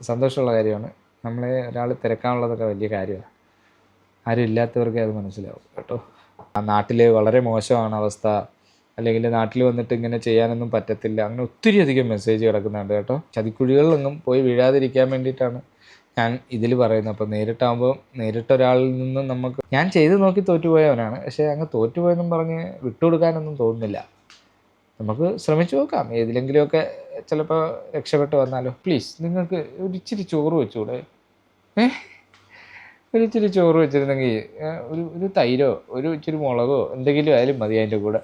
സന്തോഷമുള്ള കാര്യമാണ്. നമ്മളെ ഒരാൾ തിരക്കാനുള്ളതൊക്കെ വലിയ കാര്യമാണ്. ആരും ഇല്ലാത്തവർക്ക് അത് മനസ്സിലാവും കേട്ടോ. ആ നാട്ടിൽ വളരെ മോശമാണ് അവസ്ഥ, അല്ലെങ്കിൽ നാട്ടിൽ വന്നിട്ട് ഇങ്ങനെ ചെയ്യാനൊന്നും പറ്റത്തില്ല, അങ്ങനെ ഒത്തിരി അധികം മെസ്സേജ് കിടക്കുന്നുണ്ട് കേട്ടോ. ചതിക്കുഴികളിലൊന്നും പോയി വീഴാതിരിക്കാൻ വേണ്ടിയിട്ടാണ് ഞാൻ ഇതിൽ പറയുന്നത്. അപ്പോൾ നേരിട്ടാകുമ്പോൾ നേരിട്ടൊരാളിൽ നിന്നും നമുക്ക്, ഞാൻ ചെയ്ത് നോക്കി തോറ്റുപോയവനാണ്, പക്ഷേ അങ്ങ് തോറ്റുപോയെന്നും പറഞ്ഞ് വിട്ടുകൊടുക്കാനൊന്നും തോന്നുന്നില്ല. നമുക്ക് ശ്രമിച്ചു നോക്കാം, ഏതിലെങ്കിലുമൊക്കെ ചിലപ്പോൾ രക്ഷപ്പെട്ട് വന്നാലോ. പ്ലീസ് നിങ്ങൾക്ക് ഒരിച്ചിരി ചോറ് വെച്ചുകൂടെ? ഒരിച്ചിരി ചോറ് വെച്ചിരുന്നെങ്കിൽ ഒരു തൈരോ ഒരു ഇച്ചിരി മുളകോ എന്തെങ്കിലും ആയാലും മതി. അതിൻ്റെ കൂടെ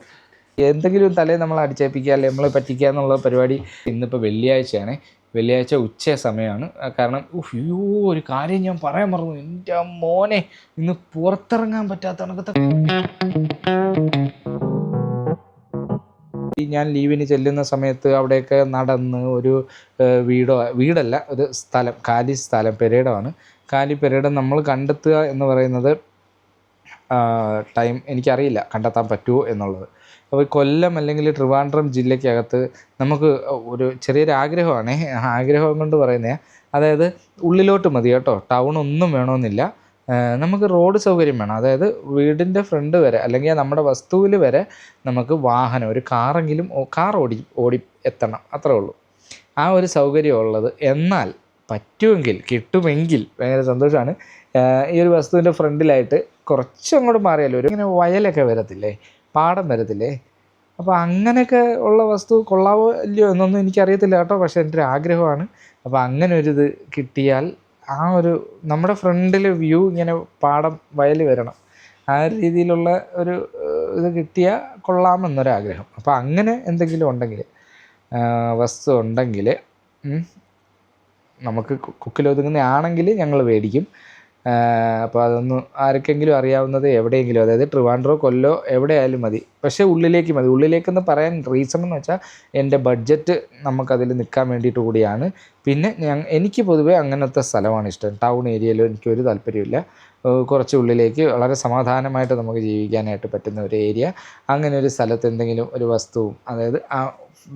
എന്തെങ്കിലും തലേ നമ്മൾ അടിച്ചേൽപ്പിക്കുക, അല്ലെങ്കിൽ നമ്മളെ പറ്റിക്കുക എന്നുള്ള പരിപാടി. ഇന്നിപ്പോൾ വെള്ളിയാഴ്ചയാണ്, വെള്ളിയാഴ്ച ഉച്ച സമയമാണ്. കാരണം അയ്യോ ഒരു കാര്യം ഞാൻ പറയാൻ മറന്നു, എൻ്റെ മോനെ ഇന്ന് പുറത്തിറങ്ങാൻ പറ്റാത്ത കണക്കത്തെ ഞാൻ ലീവിന് ചെല്ലുന്ന സമയത്ത് അവിടെയൊക്കെ നടന്ന് ഒരു വീടല്ല ഒരു സ്ഥലം, കാലി സ്ഥലം, പെരേടമാണ്. കാലി പെരേടം നമ്മൾ കണ്ടെത്തുക എന്ന് പറയുന്നത് ടൈം എനിക്കറിയില്ല കണ്ടെത്താൻ പറ്റുമോ എന്നുള്ളത്. അപ്പോൾ കൊല്ലം അല്ലെങ്കിൽ ട്രിവാൻഡ്രം ജില്ലയ്ക്കകത്ത് നമുക്ക് ഒരു ചെറിയൊരു ആഗ്രഹമാണ്, ആഗ്രഹം കൊണ്ട് പറയുന്നത്. അതായത് ഉള്ളിലോട്ട് മതി കേട്ടോ, ടൗൺ ഒന്നും വേണമെന്നില്ല. നമുക്ക് റോഡ് സൗകര്യം വേണം. അതായത് വീടിൻ്റെ ഫ്രണ്ട് വരെ അല്ലെങ്കിൽ നമ്മുടെ വസ്തുവിൽ വരെ നമുക്ക് വാഹനം, ഒരു കാറെങ്കിലും കാർ ഓടി എത്തണം, അത്രേ ഉള്ളൂ. ആ ഒരു സൗകര്യം ഉള്ളത്. എന്നാൽ പറ്റുമെങ്കിൽ, കിട്ടുമെങ്കിൽ ഭയങ്കര സന്തോഷമാണ്. ഈ ഒരു വസ്തുവിൻ്റെ ഫ്രണ്ടിലായിട്ട് കുറച്ചങ്ങോട്ട് മാറിയാലോ ഒരു ഇങ്ങനെ വയലൊക്കെ വരത്തില്ലേ, പാടം വരത്തില്ലേ, അപ്പോൾ അങ്ങനെയൊക്കെ ഉള്ള വസ്തു കൊള്ളാവോ ഇല്ലയോ എന്നൊന്നും എനിക്കറിയത്തില്ല കേട്ടോ, പക്ഷേ എൻ്റെ ഒരു ആഗ്രഹമാണ്. അപ്പോൾ അങ്ങനെ ഒരു കിട്ടിയാൽ, ആ ഒരു നമ്മുടെ ഫ്രണ്ടിൽ വ്യൂ ഇങ്ങനെ പാടം വയൽ വരണം, ആ രീതിയിലുള്ള ഒരു ഇത് കിട്ടിയാൽ കൊള്ളാമെന്നൊരാഗ്രഹം. അപ്പോൾ അങ്ങനെ എന്തെങ്കിലും ഉണ്ടെങ്കിൽ, വസ്തു ഉണ്ടെങ്കിൽ നമുക്ക് കുക്കിലൊതുങ്ങുന്ന ആണെങ്കിൽ ഞങ്ങൾ മേടിക്കും. അപ്പോൾ അതൊന്ന് ആർക്കെങ്കിലും അറിയാവുന്നത് എവിടെയെങ്കിലും, അതായത് ട്രിവാൻഡ്രോ കൊല്ലോ എവിടെയായാലും മതി, പക്ഷേ ഉള്ളിലേക്ക് മതി. ഉള്ളിലേക്കെന്ന് പറയാൻ റീസൺ എന്ന് വെച്ചാൽ എൻ്റെ ബഡ്ജറ്റ് നമുക്കതിൽ നിൽക്കാൻ വേണ്ടിയിട്ട് കൂടിയാണ്. പിന്നെ എനിക്ക് പൊതുവേ അങ്ങനത്തെ സ്ഥലമാണ് ഇഷ്ടം. ടൗൺ ഏരിയയിലും എനിക്കൊരു താല്പര്യമില്ല. കുറച്ച് ഉള്ളിലേക്ക് വളരെ സമാധാനമായിട്ട് നമുക്ക് ജീവിക്കാനായിട്ട് പറ്റുന്ന ഒരു ഏരിയ, അങ്ങനെ ഒരു സ്ഥലത്ത് എന്തെങ്കിലും ഒരു വസ്തുവും, അതായത് ആ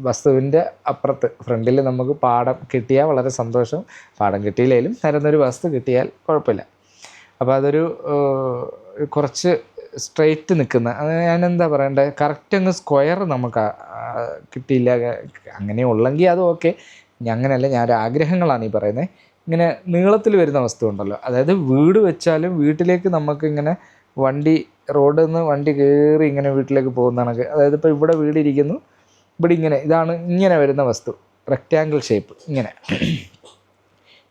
വസ്തുവിൻ്റെ അപ്പുറത്ത് ഫ്രണ്ടിൽ നമുക്ക് പാടം കിട്ടിയാൽ വളരെ സന്തോഷം. പാടം കിട്ടിയില്ലെങ്കിലും തരുന്നൊരു വസ്തു കിട്ടിയാൽ കുഴപ്പമില്ല. അപ്പോൾ അതൊരു കുറച്ച് സ്ട്രെയിറ്റ് നിൽക്കുന്ന, ഞാനെന്താ പറയണ്ടേ, കറക്റ്റ് അങ്ങ് സ്ക്വയർ നമുക്ക് കിട്ടിയില്ല. അങ്ങനെ ഉള്ളെങ്കിൽ അത് ഓക്കെ. അങ്ങനെയല്ല, ഞാനൊരു ആഗ്രഹങ്ങളാണ് ഈ പറയുന്നത്. ഇങ്ങനെ നീളത്തിൽ വരുന്ന വസ്തു ഉണ്ടല്ലോ, അതായത് വീട് വെച്ചാലും വീട്ടിലേക്ക് നമുക്കിങ്ങനെ വണ്ടി, റോഡിൽ നിന്ന് വണ്ടി കയറി ഇങ്ങനെ വീട്ടിലേക്ക് പോകുന്നതാണൊക്കെ. അതായത് ഇപ്പോൾ ഇവിടെ വീടിരിക്കുന്നു, ഇവിടെ ഇങ്ങനെ ഇതാണ് ഇങ്ങനെ വരുന്ന വസ്തു, റെക്റ്റാങ്കിൾ ഷേപ്പ് ഇങ്ങനെ.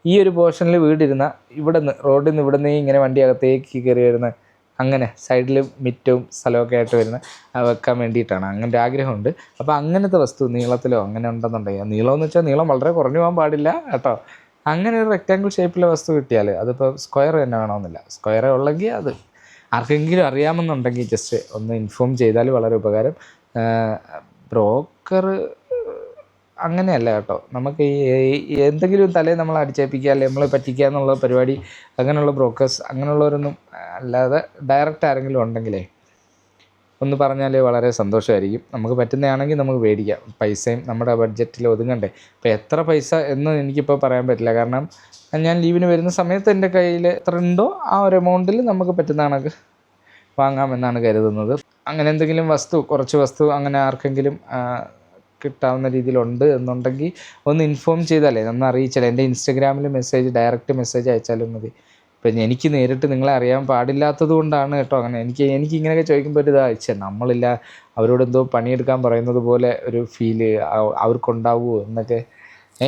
ഈ ഒരു പോർഷനിൽ വീടിരുന്ന ഇവിടെ നിന്ന്, റോഡിൽ നിന്ന് ഇവിടെ നിന്ന് ഇങ്ങനെ വണ്ടി അകത്തേക്ക് കയറി വരുന്ന, അങ്ങനെ സൈഡിൽ മിറ്റവും സ്ഥലമൊക്കെ ആയിട്ട് വരുന്ന വെക്കാൻ വേണ്ടിയിട്ടാണ്. അങ്ങനെ ഒരു ആഗ്രഹമുണ്ട്. അപ്പോൾ അങ്ങനത്തെ വസ്തു നീളത്തിലോ അങ്ങനെ ഉണ്ടെന്നുണ്ടെങ്കിൽ, നീളമെന്ന് വെച്ചാൽ നീളം വളരെ കുറഞ്ഞു പോകാൻ പാടില്ല കേട്ടോ. അങ്ങനെ ഒരു റെക്റ്റാങ്കിൾ ഷേപ്പിലെ വസ്തു കിട്ടിയാൽ, അതിപ്പോൾ സ്ക്വയർ തന്നെ വേണമെന്നില്ല, സ്ക്വയറേ ഉള്ളെങ്കിൽ അത് ആർക്കെങ്കിലും അറിയാമെന്നുണ്ടെങ്കിൽ ജസ്റ്റ് ഒന്ന് ഇൻഫോം ചെയ്താൽ വളരെ ഉപകാരം. ബ്രോക്കർ അങ്ങനെയല്ല കേട്ടോ, നമുക്ക് ഈ എന്തെങ്കിലും തലേ നമ്മൾ അടിച്ചേൽപ്പിക്കുക, അല്ലെങ്കിൽ നമ്മളെ പറ്റിക്കുക എന്നുള്ള പരിപാടി, അങ്ങനെയുള്ള ബ്രോക്കേഴ്സ് അങ്ങനെയുള്ളവരൊന്നും അല്ലാതെ ഡയറക്റ്റ് ആരെങ്കിലും ഉണ്ടെങ്കിലേ ഒന്ന് പറഞ്ഞാൽ വളരെ സന്തോഷമായിരിക്കും. നമുക്ക് പറ്റുന്നതാണെങ്കിൽ നമുക്ക് മേടിക്കാം. പൈസയും നമ്മുടെ ബഡ്ജറ്റിൽ ഒതുങ്ങണ്ടേ. ഇപ്പോൾ എത്ര പൈസ എന്ന് എനിക്കിപ്പോൾ പറയാൻ പറ്റില്ല, കാരണം ഞാൻ ലീവിന് വരുന്ന സമയത്ത് എൻ്റെ കയ്യിൽ എത്ര ഉണ്ടോ ആ ഒരു എമൗണ്ടിൽ നമുക്ക് പറ്റുന്ന കണക്ക് വാങ്ങാമെന്നാണ് കരുതുന്നത്. അങ്ങനെ എന്തെങ്കിലും വസ്തു, കുറച്ച് വസ്തു അങ്ങനെ ആർക്കെങ്കിലും കിട്ടാവുന്ന രീതിയിലുണ്ട് എന്നുണ്ടെങ്കിൽ ഒന്ന് ഇൻഫോം ചെയ്താലേ, ഒന്ന് അറിയിച്ചാലേ, എൻ്റെ ഇൻസ്റ്റഗ്രാമിൽ ഡയറക്റ്റ് മെസ്സേജ് അയച്ചാലും മതി. ഇപ്പം എനിക്ക് നേരിട്ട് നിങ്ങളെ അറിയാൻ പാടില്ലാത്തത് കൊണ്ടാണ് കേട്ടോ അങ്ങനെ. എനിക്ക് ഇങ്ങനെയൊക്കെ ചോദിക്കുമ്പോൾ ഒരു ഇതാ, നമ്മളില്ല അവരോട് എന്തോ പണിയെടുക്കാൻ പറയുന്നത് പോലെ ഒരു ഫീല് അവർക്കുണ്ടാവുമോ എന്നൊക്കെ.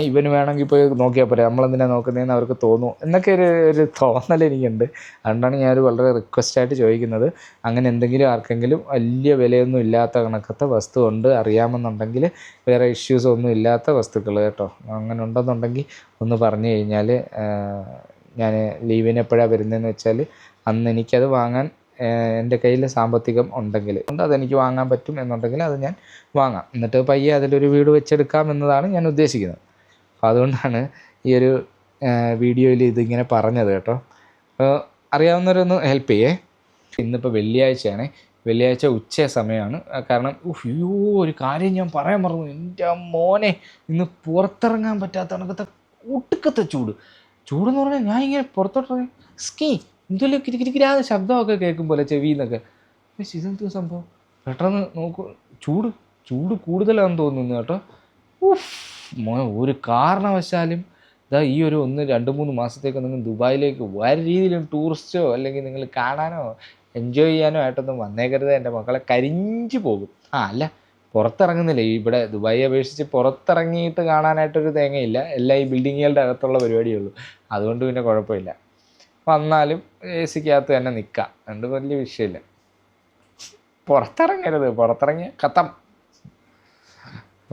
ഇവന് വേണമെങ്കിൽ പോയി നോക്കിയാൽ പോരെ, നമ്മളെന്തിനാണ് നോക്കുന്നതെന്ന് അവർക്ക് തോന്നുമോ എന്നൊക്കെ ഒരു തോന്നൽ എനിക്കുണ്ട്. അതുകൊണ്ടാണ് ഞാനൊരു വളരെ റിക്വസ്റ്റായിട്ട് ചോദിക്കുന്നത്. അങ്ങനെ എന്തെങ്കിലും ആർക്കെങ്കിലും വലിയ വിലയൊന്നും ഇല്ലാത്ത കണക്കത്തെ വസ്തു ഉണ്ട് അറിയാമെന്നുണ്ടെങ്കിൽ, വേറെ ഇഷ്യൂസൊന്നും ഇല്ലാത്ത വസ്തുക്കൾ കേട്ടോ, അങ്ങനെ ഉണ്ടെന്നുണ്ടെങ്കിൽ ഒന്ന് പറഞ്ഞു കഴിഞ്ഞാൽ, ഞാൻ ലീവിന് എപ്പോഴാണ് വരുന്നതെന്ന് വെച്ചാൽ അന്ന് എനിക്കത് വാങ്ങാൻ എൻ്റെ കയ്യിൽ സാമ്പത്തികം ഉണ്ടെങ്കിൽ, അതെനിക്ക് വാങ്ങാൻ പറ്റും എന്നുണ്ടെങ്കിൽ അത് ഞാൻ വാങ്ങാം. എന്നിട്ട് പയ്യെ അതിലൊരു വീട് വെച്ചെടുക്കാം എന്നതാണ് ഞാൻ ഉദ്ദേശിക്കുന്നത്. അപ്പോൾ അതുകൊണ്ടാണ് ഈ ഒരു വീഡിയോയിൽ ഇതിങ്ങനെ പറഞ്ഞത് കേട്ടോ. അറിയാവുന്നവരൊന്ന് ഹെൽപ്പ് ചെയ്യേ. ഇന്നിപ്പോൾ വെള്ളിയാഴ്ചയാണ്, വെള്ളിയാഴ്ച ഉച്ച സമയമാണ്. കാരണം അയ്യോ ഒരു കാര്യം ഞാൻ പറയാൻ മറന്നു, എൻ്റെ മോനെ ഇന്ന് പുറത്തിറങ്ങാൻ പറ്റാത്ത കണക്കത്തെ ഒട്ടുക്കത്തെ ചൂടെന്ന് പറഞ്ഞാൽ ഞാൻ ഇങ്ങനെ പുറത്തോട്ട് സ്കീ എന്തെങ്കിലും കിരിക്കിരിക്കാതെ ശബ്ദമൊക്കെ കേൾക്കും പോലെ ചെവിന്നൊക്കെ. ഇതെന്തോ സംഭവം, പെട്ടെന്ന് നോക്കൂ, ചൂട് കൂടുതലാണെന്ന് തോന്നുന്നു കേട്ടോ. ഒരു കാരണവശാലും ഈ ഒരു 1-2-3 മാസത്തേക്ക് നിങ്ങൾ ദുബായിലേക്ക് വേറെ രീതിയിലും ടൂറിസ്റ്റോ അല്ലെങ്കിൽ നിങ്ങൾ കാണാനോ എൻജോയ് ചെയ്യാനോ ആയിട്ടൊന്നും വന്നേക്കരുത്. എൻ്റെ മക്കളെ കരിഞ്ചു പോകും. അല്ല, പുറത്തിറങ്ങുന്നില്ല. ഇവിടെ ദുബായി അപേക്ഷിച്ച് പുറത്തിറങ്ങിയിട്ട് കാണാനായിട്ടൊരു തേങ്ങയില്ല. എല്ലാം ഈ ബിൽഡിങ്ങുകളുടെ അകത്തുള്ള പരിപാടിയുള്ളൂ. അതുകൊണ്ട് പിന്നെ കുഴപ്പമില്ല. വന്നാലും സിക്കകത്ത് തന്നെ നിൽക്കാം, അതുകൊണ്ട് വലിയ വിഷയമില്ല. പുറത്തിറങ്ങരുത്, പുറത്തിറങ്ങിയ കത്തം,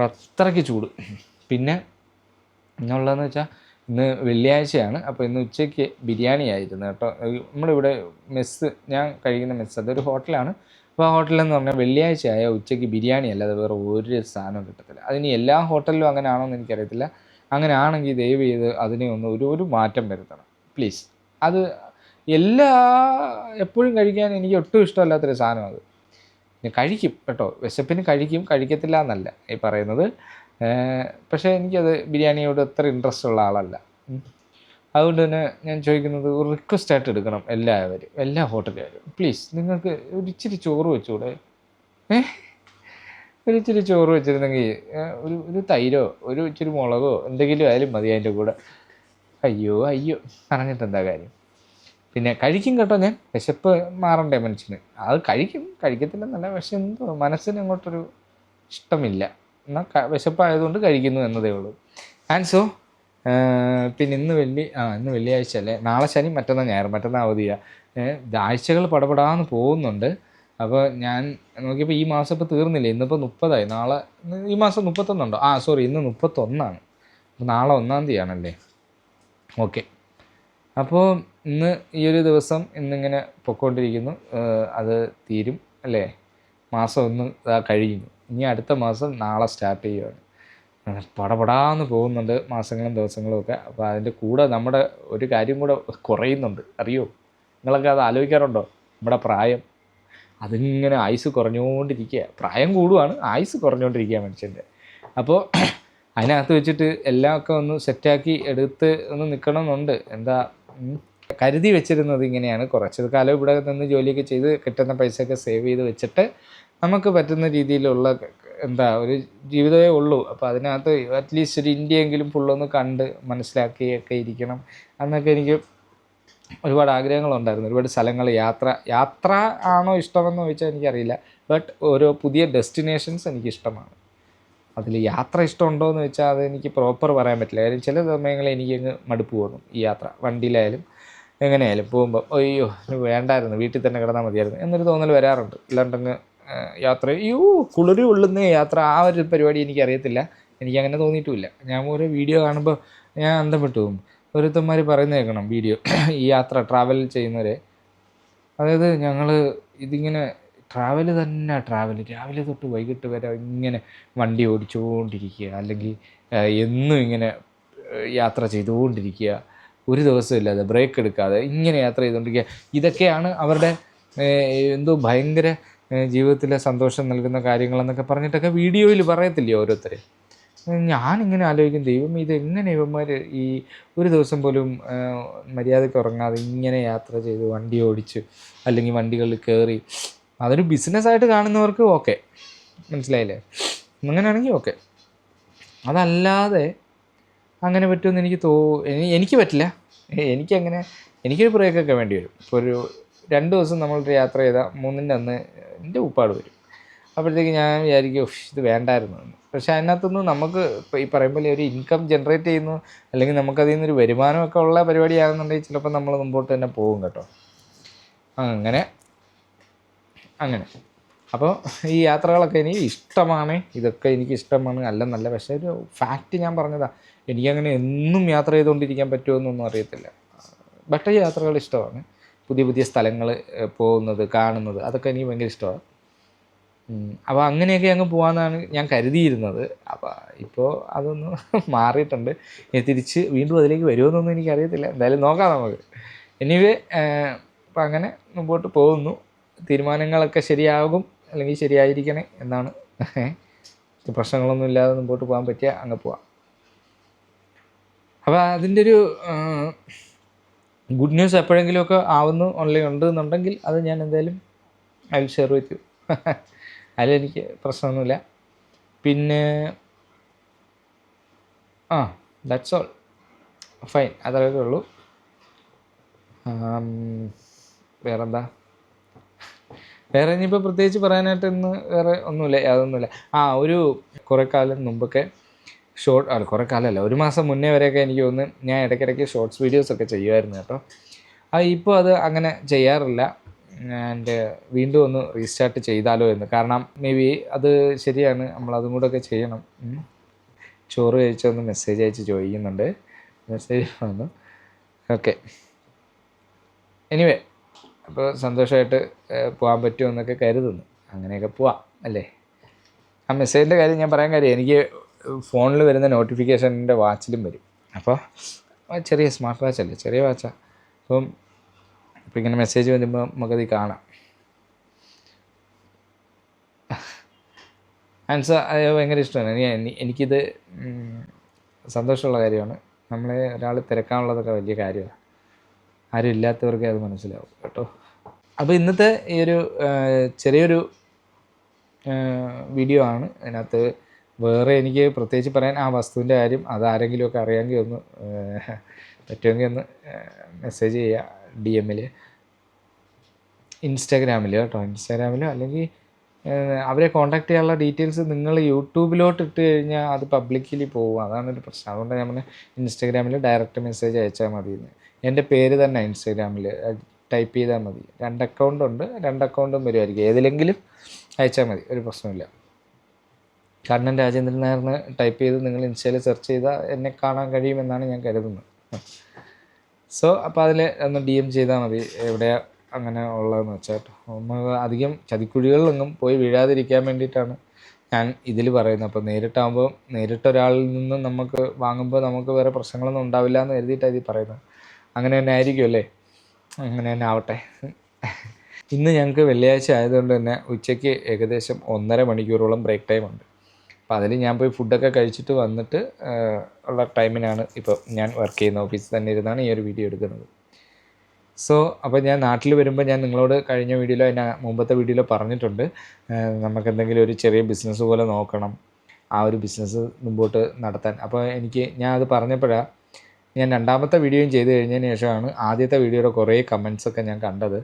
അത്രയ്ക്ക് ചൂട്. പിന്നെ എന്നുള്ളതെന്ന് വെച്ചാൽ ഇന്ന് വെള്ളിയാഴ്ചയാണ്. അപ്പോൾ ഇന്ന് ഉച്ചയ്ക്ക് ബിരിയാണി ആയിരുന്നു കേട്ടോ. നമ്മളിവിടെ മെസ്സ്, ഞാൻ കഴിക്കുന്ന മെസ്സ് അതൊരു ഹോട്ടലാണ്. അപ്പോൾ ആ ഹോട്ടലെന്ന് പറഞ്ഞാൽ വെള്ളിയാഴ്ച ആയ ഉച്ചയ്ക്ക് ബിരിയാണി അല്ലാതെ വേറെ ഒരു സാധനവും കിട്ടത്തില്ല. അതിന് എല്ലാ ഹോട്ടലിലും അങ്ങനെ ആണോ എന്ന് എനിക്കറിയത്തില്ല. അങ്ങനെ ആണെങ്കിൽ ദയവ് ചെയ്ത് അതിനെ ഒന്ന് ഒരു മാറ്റം വരുത്തണം പ്ലീസ്. അത് എപ്പോഴും കഴിക്കാൻ എനിക്ക് ഒട്ടും ഇഷ്ടമല്ലാത്തൊരു സാധനം അത്. കഴിക്കും കേട്ടോ, വിശപ്പിന് കഴിക്കത്തില്ല എന്നല്ല ഈ പറയുന്നത്. പക്ഷേ എനിക്കത് ബിരിയാണിയോട് അത്ര ഇൻട്രസ്റ്റ് ഉള്ള ആളല്ല. അതുകൊണ്ട് തന്നെ ഞാൻ ചോദിക്കുന്നത്, ഒരു റിക്വസ്റ്റായിട്ട് എടുക്കണം എല്ലാവരും, എല്ലാ ഹോട്ടലുകാരും പ്ലീസ്. നിങ്ങൾക്ക് ഒരിച്ചിരി ചോറ് വെച്ചുകൂടെ? ഒരിച്ചിരി ചോറ് വെച്ചിരുന്നെങ്കിൽ ഒരു തൈരോ ഒരു ഇച്ചിരി മുളകോ എന്തെങ്കിലും ആയാലും മതി അതിൻ്റെ കൂടെ. അയ്യോ പറഞ്ഞിട്ട് എന്താ കാര്യം. പിന്നെ കഴിക്കും കേട്ടോ ഞാൻ, വിശപ്പ് മാറണ്ടേ മനുഷ്യന്. അത് കഴിക്കത്തില്ലെന്നല്ല, പക്ഷെ എന്തോ മനസ്സിന് അങ്ങോട്ടൊരു ഇഷ്ടമില്ല. എന്നാൽ വിശപ്പായതുകൊണ്ട് കഴിക്കുന്നു എന്നതേ ഉള്ളൂ. ആൻഡ് സോ പിന്നെ ഇന്ന് വെള്ളിയാഴ്ച അല്ലേ, നാളെ ശനി, മറ്റന്നാൾ ഞായർ, മറ്റന്നാൾ അവധിയാണ്. ആഴ്ചകൾ പടപടാന്ന് പോകുന്നുണ്ട്. അപ്പോൾ ഞാൻ നോക്കിയപ്പോൾ ഈ മാസം ഇപ്പോൾ തീർന്നില്ലേ, ഇന്നിപ്പോൾ 30 നാളെ ഈ മാസം 31 സോറി ഇന്ന് 31. നാളെ 1-ാം തീയതിയാണല്ലേ. ഓക്കെ, അപ്പോൾ ഇന്ന് ഈ ഒരു ദിവസം ഇന്നിങ്ങനെ പൊയ്ക്കൊണ്ടിരിക്കുന്നു. അത് തീരും അല്ലേ, മാസം 1 കഴിയുന്നു. ഇനി അടുത്ത മാസം നാളെ സ്റ്റാർട്ട് ചെയ്യുകയാണ്. പടപടാന്ന് പോകുന്നുണ്ട് മാസങ്ങളും ദിവസങ്ങളും ഒക്കെ. അപ്പോൾ അതിൻ്റെ കൂടെ നമ്മുടെ ഒരു കാര്യം കൂടെ കുറയുന്നുണ്ട്, അറിയോ? നിങ്ങളൊക്കെ അത് ആലോചിക്കാറുണ്ടോ? നമ്മുടെ പ്രായം അതിങ്ങനെ ആയുസ് കുറഞ്ഞുകൊണ്ടിരിക്കുക. പ്രായം കൂടുകയാണ്, ആയുസ് കുറഞ്ഞുകൊണ്ടിരിക്കുക മനുഷ്യൻ്റെ. അപ്പോൾ അതിനകത്ത് വെച്ചിട്ട് എല്ലാമൊക്കെ ഒന്ന് സെറ്റാക്കി എടുത്ത് ഒന്ന് നിൽക്കണമെന്നുണ്ട്. എന്താ കരുതി വെച്ചിരുന്നത് ഇങ്ങനെയാണ്, കുറച്ച് കാലം ഇവിടെ നിന്ന് ജോലിയൊക്കെ ചെയ്ത് കിട്ടുന്ന പൈസയൊക്കെ സേവ് ചെയ്ത് വെച്ചിട്ട് നമുക്ക് പറ്റുന്ന രീതിയിലുള്ള ഒരു ജീവിതമേ ഉള്ളൂ. അപ്പോൾ അതിനകത്ത് അറ്റ്ലീസ്റ്റ് ഒരു ഇന്ത്യയെങ്കിലും ഫുള്ളൊന്ന് കണ്ട് മനസ്സിലാക്കിയൊക്കെ ഇരിക്കണം എന്നൊക്കെ എനിക്ക് ഒരുപാട് ആഗ്രഹങ്ങളുണ്ടായിരുന്നു. ഒരുപാട് സ്ഥലങ്ങൾ യാത്ര ആണോ ഇഷ്ടമെന്ന് ചോദിച്ചാൽ എനിക്കറിയില്ല. ബട്ട് ഓരോ പുതിയ ഡെസ്റ്റിനേഷൻസ് എനിക്കിഷ്ടമാണ്. അതിൽ യാത്ര ഇഷ്ടമുണ്ടോ എന്ന് വെച്ചാൽ അത് എനിക്ക് പ്രോപ്പർ പറയാൻ പറ്റില്ല. കാര്യം ചില സമയങ്ങളിൽ എനിക്കങ്ങ് മടുപ്പ് തോന്നും. ഈ യാത്ര വണ്ടിയിലായാലും എങ്ങനെയായാലും പോകുമ്പോൾ അയ്യോ വേണ്ടായിരുന്നു, വീട്ടിൽ തന്നെ കിടന്നാൽ മതിയായിരുന്നു എന്നൊരു തോന്നൽ വരാറുണ്ട്. അല്ലാണ്ടങ്ങ് യാത്ര കുളിരി കൊള്ളുന്ന യാത്ര, ആ ഒരു പരിപാടി എനിക്കറിയത്തില്ല, എനിക്കങ്ങനെ തോന്നിയിട്ടുമില്ല. ഞാൻ ഓരോ വീഡിയോ കാണുമ്പോൾ ഞാൻ അന്തം വിട്ടു പോകും. ഓരോരുത്തന്മാർ പറയുന്ന കേൾക്കണം വീഡിയോ, ഈ യാത്ര ട്രാവൽ ചെയ്യുന്നവരെ. അതായത് ഞങ്ങൾ ഇതിങ്ങനെ ട്രാവൽ രാവിലെ തൊട്ട് വൈകിട്ട് വരെ ഇങ്ങനെ വണ്ടി ഓടിച്ചുകൊണ്ടിരിക്കുക, അല്ലെങ്കിൽ എന്നും ഇങ്ങനെ യാത്ര ചെയ്തുകൊണ്ടിരിക്കുക, ഒരു ദിവസമില്ലാതെ ബ്രേക്ക് എടുക്കാതെ ഇങ്ങനെ യാത്ര ചെയ്തുകൊണ്ടിരിക്കുക. ഇതൊക്കെയാണ് അവരുടെ എന്തോ ഭയങ്കര ജീവിതത്തിലെ സന്തോഷം നൽകുന്ന കാര്യങ്ങളെന്നൊക്കെ പറഞ്ഞിട്ടൊക്കെ വീഡിയോയിൽ പറയത്തില്ലേ ഓരോരുത്തർ. ഞാനിങ്ങനെ ആലോചിക്കും, ദൈവം ഇതെങ്ങനെ ഇവന്മാർ ഈ ഒരു ദിവസം പോലും മര്യാദയ്ക്ക് ഉറങ്ങാതെ ഇങ്ങനെ യാത്ര ചെയ്ത് വണ്ടി ഓടിച്ച് അല്ലെങ്കിൽ വണ്ടികളിൽ കയറി, അതൊരു ബിസിനസ്സായിട്ട് കാണുന്നവർക്ക് ഓക്കെ, മനസ്സിലായില്ലേ? അങ്ങനെയാണെങ്കിൽ ഓക്കെ. അതല്ലാതെ അങ്ങനെ പറ്റുമെന്ന് എനിക്ക് പറ്റില്ല. എനിക്കൊരു ബ്രേക്കൊക്കെ വേണ്ടി വരും. ഇപ്പോൾ ഒരു 2 ദിവസം നമ്മളൊരു യാത്ര ചെയ്താൽ 3-ൻ്റെ അന്ന് എൻ്റെ ഉപ്പാട് വരും. അപ്പോഴത്തേക്ക് ഞാൻ വിചാരിക്കും ഇത് വേണ്ടായിരുന്നു എന്ന്. പക്ഷേ അതിനകത്തുനിന്ന് നമുക്ക് ഇപ്പോൾ ഈ പറയും പോലെ ഒരു ഇൻകം ജനറേറ്റ് ചെയ്യുന്നു, അല്ലെങ്കിൽ നമുക്കതിൽ നിന്നൊരു വരുമാനമൊക്കെ ഉള്ള പരിപാടിയാണെന്നുണ്ടെങ്കിൽ ചിലപ്പോൾ നമ്മൾ മുമ്പോട്ട് തന്നെ പോകും കേട്ടോ. അങ്ങനെ അപ്പോൾ ഈ യാത്രകളൊക്കെ എനിക്ക് ഇഷ്ടമാണ്, ഇതൊക്കെ എനിക്ക് ഇഷ്ടമാണ്, അല്ലെന്നല്ല. പക്ഷേ ഒരു ഫാക്റ്റ് ഞാൻ പറഞ്ഞതാണ്, എനിക്കങ്ങനെ എന്നും യാത്ര ചെയ്തുകൊണ്ടിരിക്കാൻ പറ്റുമെന്നൊന്നും അറിയത്തില്ല. ബട്ട് യാത്രകൾ ഇഷ്ടമാണ്, പുതിയ സ്ഥലങ്ങൾ പോകുന്നത്, കാണുന്നത്, അതൊക്കെ എനിക്ക് ഭയങ്കര ഇഷ്ടമാണ്. അപ്പോൾ അങ്ങനെയൊക്കെ അങ്ങ് പോകാമെന്നാണ് ഞാൻ കരുതിയിരുന്നത്. അപ്പോൾ ഇപ്പോൾ അതൊന്ന് മാറിയിട്ടുണ്ട്. തിരിച്ച് വീണ്ടും അതിലേക്ക് വരുമെന്നൊന്നും എനിക്കറിയത്തില്ല. എന്തായാലും നോക്കാം നമുക്ക്. എനിവേ അപ്പോൾ അങ്ങനെ മുമ്പോട്ട് പോകുന്നു. തീരുമാനങ്ങളൊക്കെ ശരിയാകും, അല്ലെങ്കിൽ ശരിയായിരിക്കണേ എന്നാണ്. പ്രശ്നങ്ങളൊന്നും ഇല്ലാതെ മുമ്പോട്ട് പോകാൻ പറ്റിയാൽ അങ്ങ് പോവാം. അപ്പോൾ അതിൻ്റെ ഒരു ഗുഡ് ന്യൂസ് എപ്പോഴെങ്കിലുമൊക്കെ ആവുന്നു ഓൺലൈൻ ഉണ്ട് എന്നുണ്ടെങ്കിൽ അത് ഞാൻ എന്തായാലും I will share with you. അതിലെനിക്ക് പ്രശ്നമൊന്നുമില്ല. പിന്നെ ദാറ്റ്സ് ഓൾ, ഫൈൻ, അത്രയൊക്കെ ഉള്ളൂ. വേറെന്താ, വേറെ ഇനിയിപ്പോൾ പ്രത്യേകിച്ച് പറയാനായിട്ട് ഇന്ന് വേറെ ഒന്നുമില്ല, യാതൊന്നുമില്ല. ഒരു കുറേ കാലം മുമ്പൊക്കെ കുറേ കാലമല്ല, ഒരു മാസം മുന്നേ വരെയൊക്കെ എനിക്ക് തോന്നുന്നു ഞാൻ ഇടയ്ക്കിടയ്ക്ക് ഷോർട്സ് വീഡിയോസൊക്കെ ചെയ്യുമായിരുന്നു കേട്ടോ. ഇപ്പോൾ അത് അങ്ങനെ ചെയ്യാറില്ല. ആൻഡ് വീണ്ടും ഒന്ന് റീസ്റ്റാർട്ട് ചെയ്താലോ എന്ന്. കാരണം മേ ബി അത് ശരിയാണ്, നമ്മളതും കൂടെ ഒക്കെ ചെയ്യണം. ചോറ് കഴിച്ചൊന്ന് മെസ്സേജ് അയച്ച് ചോദിക്കുന്നുണ്ട്, മെസ്സേജ് വന്നു. ഓക്കെ, എനിവേ, അപ്പോൾ സന്തോഷമായിട്ട് പോകാൻ പറ്റുമെന്നൊക്കെ കരുതുന്നു. അങ്ങനെയൊക്കെ പോവാം അല്ലേ. ആ മെസ്സേജിൻ്റെ കാര്യം ഞാൻ പറയാൻ കാര്യം, എനിക്ക് ഫോണിൽ വരുന്ന നോട്ടിഫിക്കേഷൻ എൻ്റെ വാച്ചിലും വരും. അപ്പോൾ ചെറിയ സ്മാർട്ട് വാച്ചല്ലേ, ചെറിയ വാച്ചാണ്. അപ്പോൾ ഇങ്ങനെ മെസ്സേജ് വരുമ്പോൾ നമുക്കത് കാണാം. ആൻസർ ഭയങ്കര ഇഷ്ടമാണ്. എനിക്കിത് സന്തോഷമുള്ള കാര്യമാണ്. നമ്മളെ ഒരാൾ തിരക്കാനുള്ളതൊക്കെ വലിയ കാര്യമാണ്. ആരും ഇല്ലാത്തവർക്ക് അത് മനസ്സിലാവും കേട്ടോ. അപ്പോൾ ഇന്നത്തെ ഈ ഒരു ചെറിയൊരു വീഡിയോ ആണ്. അതിനകത്ത് വേറെ എനിക്ക് പ്രത്യേകിച്ച് പറയാൻ വസ്തുവിൻ്റെ കാര്യം അതാരെങ്കിലുമൊക്കെ അറിയാമെങ്കിൽ ഒന്ന് പറ്റുമെങ്കിൽ ഒന്ന് മെസ്സേജ് ചെയ്യുക DM-ൽ, ഇൻസ്റ്റാഗ്രാമിൽ കേട്ടോ. ഇൻസ്റ്റാഗ്രാമിലോ അല്ലെങ്കിൽ അവരെ കോൺടാക്ട് ചെയ്യാനുള്ള ഡീറ്റെയിൽസ് നിങ്ങൾ യൂട്യൂബിലോട്ട് ഇട്ട് കഴിഞ്ഞാൽ അത് പബ്ലിക്കലി പോകും. അതാണൊരു പ്രശ്നം. അതുകൊണ്ട് നമ്മൾ ഇൻസ്റ്റാഗ്രാമിൽ ഡയറക്റ്റ് മെസ്സേജ് അയച്ചാൽ മതി. എൻ്റെ പേര് തന്നെ ഇൻസ്റ്റാഗ്രാമിൽ ടൈപ്പ് ചെയ്താൽ മതി. 2 അക്കൗണ്ടുണ്ട്, 2 അക്കൗണ്ടും വരുമായിരിക്കും. ഏതിലെങ്കിലും അയച്ചാൽ മതി, ഒരു പ്രശ്നമില്ല. കണ്ണൻ രാജേന്ദ്രൻ നായർന്ന് ടൈപ്പ് ചെയ്ത് നിങ്ങൾ ഇൻസ്റ്റയിൽ സെർച്ച് ചെയ്താൽ എന്നെ കാണാൻ കഴിയുമെന്നാണ് ഞാൻ കരുതുന്നത്. അപ്പോൾ അതിൽ ഒന്ന് DM ചെയ്താൽ മതി, എവിടെയാണ് അങ്ങനെ ഉള്ളതെന്ന് വെച്ചാൽ കേട്ടോ. നമ്മൾ അധികം ചതിക്കുഴികളിലൊന്നും പോയി വീഴാതിരിക്കാൻ വേണ്ടിയിട്ടാണ് ഞാൻ ഇതിൽ പറയുന്നത്. അപ്പോൾ നേരിട്ടാകുമ്പോൾ നേരിട്ടൊരാളിൽ നിന്ന് നമുക്ക് വാങ്ങുമ്പോൾ നമുക്ക് വേറെ പ്രശ്നങ്ങളൊന്നും ഉണ്ടാവില്ല എന്ന് കരുതിയിട്ടാണ് ഇത് പറയുന്നത്. അങ്ങനെ തന്നെ ആയിരിക്കും അല്ലേ, അങ്ങനെ തന്നെ ആവട്ടെ. ഇന്ന് ഞങ്ങൾക്ക് വെള്ളിയാഴ്ച ആയതുകൊണ്ട് തന്നെ ഉച്ചയ്ക്ക് ഏകദേശം 1.5 മണിക്കൂറോളം ബ്രേക്ക് ടൈം ഉണ്ട്. അപ്പോൾ അതിൽ ഞാൻ പോയി ഫുഡൊക്കെ കഴിച്ചിട്ട് വന്നിട്ട് ഉള്ള ടൈമിനാണ് ഇപ്പോൾ ഞാൻ വർക്ക് ചെയ്യുന്ന ഓഫീസിൽ തന്നെ ഇരുന്നാണ് ഈ ഒരു വീഡിയോ എടുക്കുന്നത്. അപ്പോൾ ഞാൻ നാട്ടിൽ വരുമ്പോൾ ഞാൻ നിങ്ങളോട് കഴിഞ്ഞ വീഡിയോയിലോ അതിന് മുമ്പത്തെ വീഡിയോയിലോ പറഞ്ഞിട്ടുണ്ട്, നമുക്കെന്തെങ്കിലും ഒരു ചെറിയ ബിസിനസ് പോലെ നോക്കണം, ആ ഒരു ബിസിനസ് മുമ്പോട്ട് നടത്താൻ. അപ്പോൾ ഞാൻ അത് പറഞ്ഞപ്പോഴാണ് ഞാൻ രണ്ടാമത്തെ വീഡിയോയും ചെയ്ത് കഴിഞ്ഞതിന് ശേഷമാണ് ആദ്യത്തെ വീഡിയോയുടെ കുറേ കമൻസൊക്കെ ഞാൻ കണ്ടത്.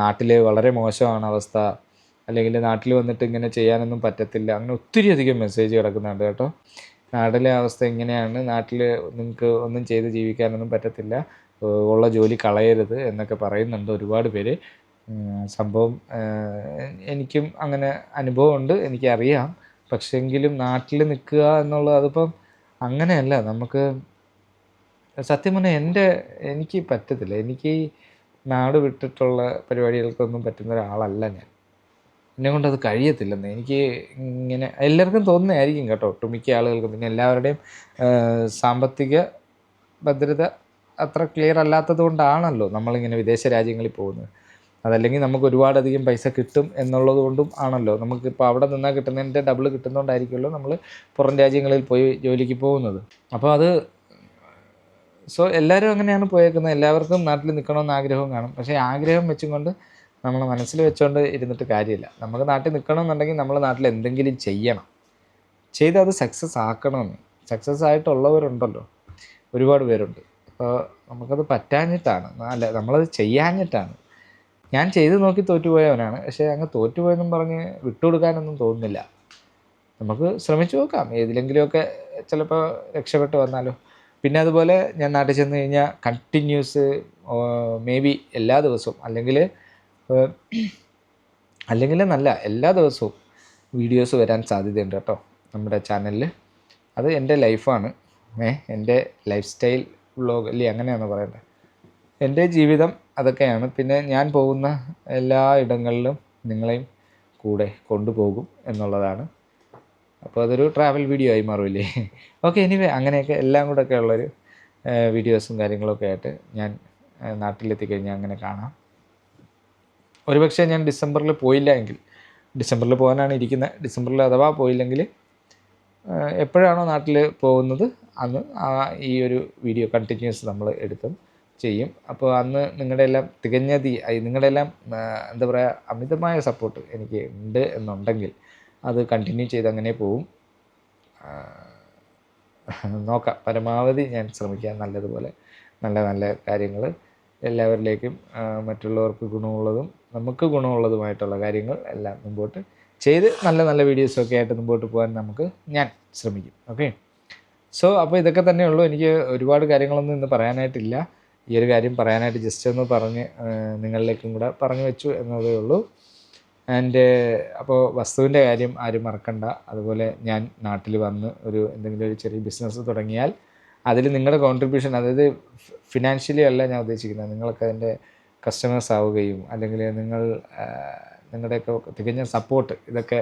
നാട്ടിൽ വളരെ മോശമാണ് അവസ്ഥ, അല്ലെങ്കിൽ നാട്ടിൽ വന്നിട്ട് ഇങ്ങനെ ചെയ്യാനൊന്നും പറ്റത്തില്ല, അങ്ങനെ ഒത്തിരി അധികം മെസ്സേജ് കിടക്കുന്നുണ്ട് കേട്ടോ. നാട്ടിലെ അവസ്ഥ ഇങ്ങനെയാണ്, നാട്ടിൽ നിങ്ങൾക്ക് ഒന്നും ചെയ്ത് ജീവിക്കാനൊന്നും പറ്റത്തില്ല, ഉള്ള ജോലി കളയരുത് എന്നൊക്കെ പറയുന്നുണ്ട് ഒരുപാട് പേര്. സംഭവം എനിക്കും അങ്ങനെ അനുഭവമുണ്ട്, എനിക്കറിയാം. പക്ഷെങ്കിലും നാട്ടിൽ നിൽക്കുക എന്നുള്ളത് അതിപ്പം അങ്ങനെയല്ല. നമുക്ക് സത്യം പറഞ്ഞാൽ എനിക്ക് പറ്റത്തില്ല. എനിക്ക് നാട് വിട്ടിട്ടുള്ള പരിപാടികൾക്കൊന്നും പറ്റുന്ന ഒരാളല്ല ഞാൻ. എന്നെ കൊണ്ട് അത് കഴിയത്തില്ലെന്ന് എനിക്ക് ഇങ്ങനെ എല്ലാവർക്കും തോന്നുന്നതായിരിക്കും കേട്ടോ, ഒട്ടുമിക്ക ആളുകൾക്കും. പിന്നെ എല്ലാവരുടെയും സാമ്പത്തിക ഭദ്രത അത്ര ക്ലിയർ അല്ലാത്തത് കൊണ്ടാണല്ലോ നമ്മളിങ്ങനെ വിദേശ രാജ്യങ്ങളിൽ പോകുന്നത്. അതല്ലെങ്കിൽ നമുക്ക് ഒരുപാടധികം പൈസ കിട്ടും എന്നുള്ളത് കൊണ്ടും ആണല്ലോ. നമുക്കിപ്പോൾ അവിടെ നിന്നാൽ കിട്ടുന്നതിൻ്റെ ഡബിൾ കിട്ടുന്നതുകൊണ്ടായിരിക്കുമല്ലോ നമ്മൾ പുറം രാജ്യങ്ങളിൽ പോയി ജോലിക്ക് പോകുന്നത്. അപ്പോൾ അത് എല്ലാവരും അങ്ങനെയാണ് പോയേക്കുന്നത്. എല്ലാവർക്കും നാട്ടിൽ നിൽക്കണമെന്ന് ആഗ്രഹവും കാണും. പക്ഷേ ആഗ്രഹം വെച്ചും കൊണ്ട് നമ്മൾ മനസ്സിൽ വെച്ചുകൊണ്ട് ഇരുന്നിട്ട് കാര്യമില്ല. നമുക്ക് നാട്ടിൽ നിൽക്കണമെന്നുണ്ടെങ്കിൽ നമ്മൾ നാട്ടിൽ എന്തെങ്കിലും ചെയ്യണം, ചെയ്ത് അത് സക്സസ് ആക്കണമെന്ന്. സക്സസ് ആയിട്ടുള്ളവരുണ്ടല്ലോ, ഒരുപാട് പേരുണ്ട്. അപ്പോൾ നമുക്കത് പറ്റാഞ്ഞിട്ടാണ്, അല്ല നമ്മളത് ചെയ്യാഞ്ഞിട്ടാണ്. ഞാൻ ചെയ്ത് നോക്കി തോറ്റുപോയവനാണ്. പക്ഷേ അങ്ങ് തോറ്റുപോയെന്നും പറഞ്ഞ് വിട്ടുകൊടുക്കാനൊന്നും തോന്നുന്നില്ല. നമുക്ക് ശ്രമിച്ചു നോക്കാം, ഏതിലെങ്കിലുമൊക്കെ ചിലപ്പോൾ രക്ഷപ്പെട്ട് വന്നാലോ. പിന്നെ അതുപോലെ ഞാൻ നാട്ടിൽ ചെന്ന് കഴിഞ്ഞാൽ കണ്ടിന്യൂസ് മേ ബി എല്ലാ ദിവസവും അല്ലെങ്കിൽ നല്ല എല്ലാ ദിവസവും വീഡിയോസ് വരാൻ സാധ്യതയുണ്ട് കേട്ടോ നമ്മുടെ ചാനലിൽ. അത് എൻ്റെ ലൈഫാണ്, എൻ്റെ ലൈഫ് സ്റ്റൈൽ വ്ളോഗ് അല്ലേ, അങ്ങനെയാണ് പറയേണ്ടത്. എൻ്റെ ജീവിതം അതൊക്കെയാണ്. പിന്നെ ഞാൻ പോകുന്ന എല്ലാ ഇടങ്ങളിലും നിങ്ങളെയും കൂടെ കൊണ്ടുപോകും എന്നുള്ളതാണ്. അപ്പോൾ അതൊരു ട്രാവൽ വീഡിയോ ആയി മാറുമല്ലേ. ഓക്കെ, എനിവേ അങ്ങനെയൊക്കെ എല്ലാം കൂടെ ഒക്കെ ഉള്ളൊരു വീഡിയോസും കാര്യങ്ങളൊക്കെ ആയിട്ട് ഞാൻ നാട്ടിലെത്തിക്കഴിഞ്ഞാൽ അങ്ങനെ കാണാം. ഒരുപക്ഷെ ഞാൻ ഡിസംബറിൽ പോയില്ല എങ്കിൽ, ഡിസംബറിൽ പോകാനാണ് ഇരിക്കുന്നത്, ഡിസംബറിൽ അഥവാ പോയില്ലെങ്കിൽ എപ്പോഴാണോ നാട്ടിൽ പോകുന്നത് അന്ന് ഈ ഒരു വീഡിയോ കണ്ടിന്യൂസ് നമ്മൾ എടുക്കും ചെയ്യും. അപ്പോൾ അന്ന് നിങ്ങളുടെ എല്ലാം നിങ്ങളുടെ എല്ലാം എന്താ പറയുക, അമിതമായ സപ്പോർട്ട് എനിക്ക് ഉണ്ട് എന്നുണ്ടെങ്കിൽ അത് കണ്ടിന്യൂ ചെയ്ത് അങ്ങനെ പോവും. നോക്കാം, പരമാവധി ഞാൻ ശ്രമിക്കാം നല്ലതുപോലെ നല്ല നല്ല കാര്യങ്ങൾ എല്ലാവരിലേക്കും മറ്റുള്ളവർക്ക് ഗുണമുള്ളതും നമുക്ക് ഗുണമുള്ളതുമായിട്ടുള്ള കാര്യങ്ങൾ എല്ലാം മുമ്പോട്ട് ചെയ്ത് നല്ല നല്ല വീഡിയോസൊക്കെ ആയിട്ട് മുമ്പോട്ട് പോകാൻ ഞാൻ ശ്രമിക്കും. ഓക്കെ, സോ അപ്പോൾ ഇതൊക്കെ തന്നെയുള്ളൂ. എനിക്ക് ഒരുപാട് കാര്യങ്ങളൊന്നും ഇന്ന് പറയാനായിട്ടില്ല. ഈ ഒരു കാര്യം പറയാനായിട്ട് ജസ്റ്റ് ഒന്ന് പറഞ്ഞ് നിങ്ങളിലേക്കും കൂടെ പറഞ്ഞു വെച്ചു എന്നതേ ഉള്ളൂ. ആൻഡ് അപ്പോൾ വസ്തുവിൻ്റെ കാര്യം ആരും മറക്കണ്ട. അതുപോലെ ഞാൻ നാട്ടിൽ വന്ന് എന്തെങ്കിലും ഒരു ചെറിയ ബിസിനസ് തുടങ്ങിയാൽ അതിൽ നിങ്ങളുടെ കോൺട്രിബ്യൂഷൻ, അതായത് ഫിനാൻഷ്യലി അല്ല ഞാൻ ഉദ്ദേശിക്കുന്നത്, നിങ്ങൾക്ക് അതിൻ്റെ കസ്റ്റമേഴ്സ് ആവുകയും അല്ലെങ്കിൽ നിങ്ങളുടെയൊക്കെ തികഞ്ഞ സപ്പോർട്ട് ഇതൊക്കെ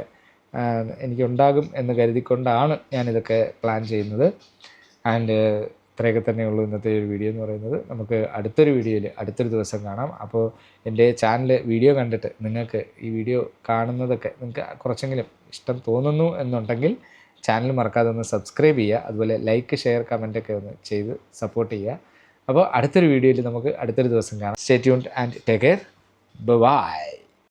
എനിക്കുണ്ടാകും എന്ന് കരുതിക്കൊണ്ടാണ് ഞാനിതൊക്കെ പ്ലാൻ ചെയ്യുന്നത്. ആൻഡ് ഇത്രയൊക്കെ തന്നെയുള്ളൂ ഇന്നത്തെ ഒരു വീഡിയോ എന്ന് പറയുന്നത്. നമുക്ക് അടുത്തൊരു വീഡിയോയിൽ അടുത്തൊരു ദിവസം കാണാം. അപ്പോൾ എൻ്റെ ചാനൽ വീഡിയോ കണ്ടിട്ട് നിങ്ങൾക്ക് ഈ വീഡിയോ കാണുന്നതൊക്കെ നിങ്ങൾക്ക് കുറച്ചെങ്കിലും ഇഷ്ടം തോന്നുന്നു എന്നുണ്ടെങ്കിൽ ചാനൽ മറക്കാതെ ഒന്ന് സബ്സ്ക്രൈബ് ചെയ്യുക. അതുപോലെ ലൈക്ക്, ഷെയർ, കമൻറ്റൊക്കെ ഒന്ന് ചെയ്ത് സപ്പോർട്ട് ചെയ്യുക. അപ്പോൾ അടുത്തൊരു വീഡിയോയിൽ നമുക്ക് അടുത്തൊരു ദിവസം കാണാം. Stay tuned and take care. By.